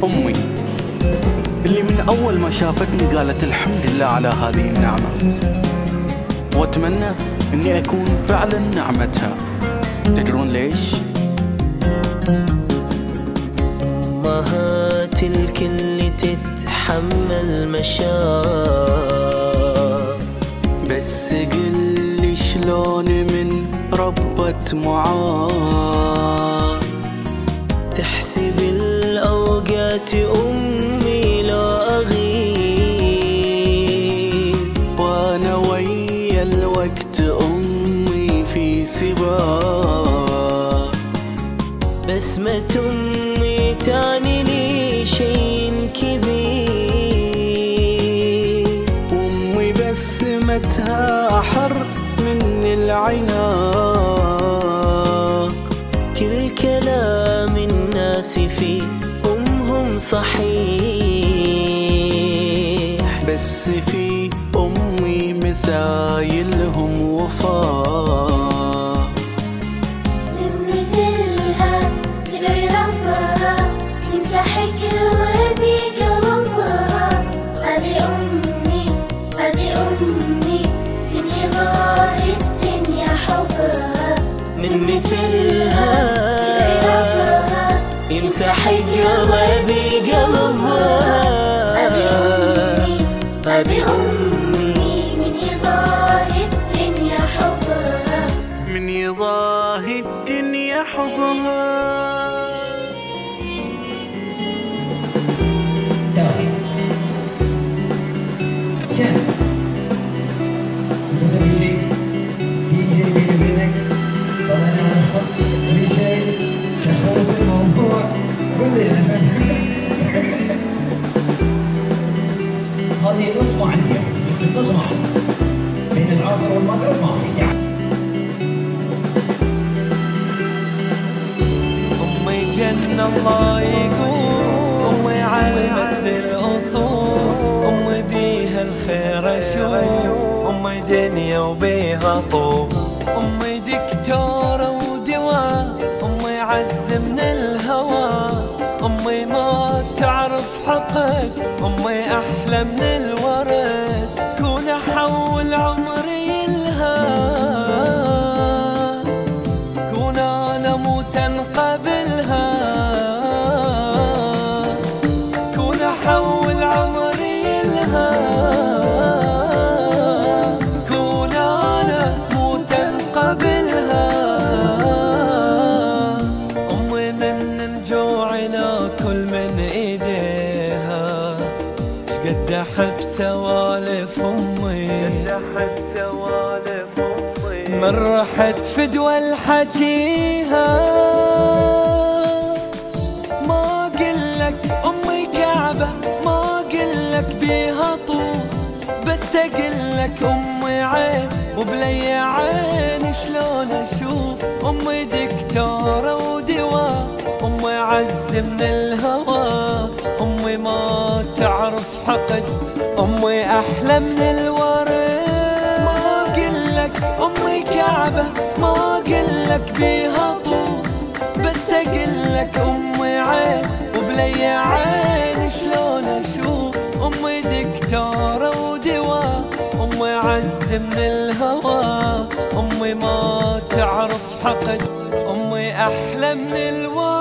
أمي اللي من أول ما شافتني قالت الحمد لله على هذه النعمة، وأتمنى أني أكون فعلا نعمتها. تدرون ليش؟ أمهات الكل تتحمل مشاعر، بس قلي شلون من ربت معاه. تحسب الأوقات أمي لا أغيب، وأنا ويا الوقت أمي في سباق. بسمة أمي تعني لي شيء كبير، أمي بسمتها أحر من العناق. كل كلام الناس في أمهم صحيح، بس في أمي مثايلهم وفاء. من مثلها تدعي ربها يمسح قلبي قلبها. هذه أمي هذه أمي دنيا ضاهي الدنيا حبها. من مثلها تدعي ربها يمسح قلبي قلبها. هذه أمي هذه أمي من يضاهي الدنيا حبها. من يضاهي الدنيا حبها. هذه النصمة عندي النصمة بين العصر والمغرب ما في تعب. أمي جنة الله يقول، أمي علمتني الأصول، أمي بيها الخير أشوف، أمي دنيا وبيها طوف. أمي دكتورة ودواء، أمي عز من الهوى، أمي ما تعرف حقك، أمي أحلى من الورد. كون أحول عمري لها، كون أنا موت قبلها، كون أحول عمري لها، كون أنا موت قبلها. أمي من نجوع ناكل من إيديها، شقد أحب سوالف أمي، من رحت فدوى الحكيها. ما قلك أمي كعبة، ما قلك بيها طوف، بس أقلك أمي عين وبلي عين شلون أشوف. أمي دكتورة ودواء، أمي عز من الهوى، أمي ما تعرف حقد، أمي أحلى من الورد. ما قلك أمي كعبة، ما قلك بيها طوف، بس أقلك أمي عين وبلي عين شلون أشوف. أمي دكتورة ودواء، أمي عز من الهوى، أمي ما تعرف حقد، أمي أحلى من الورد.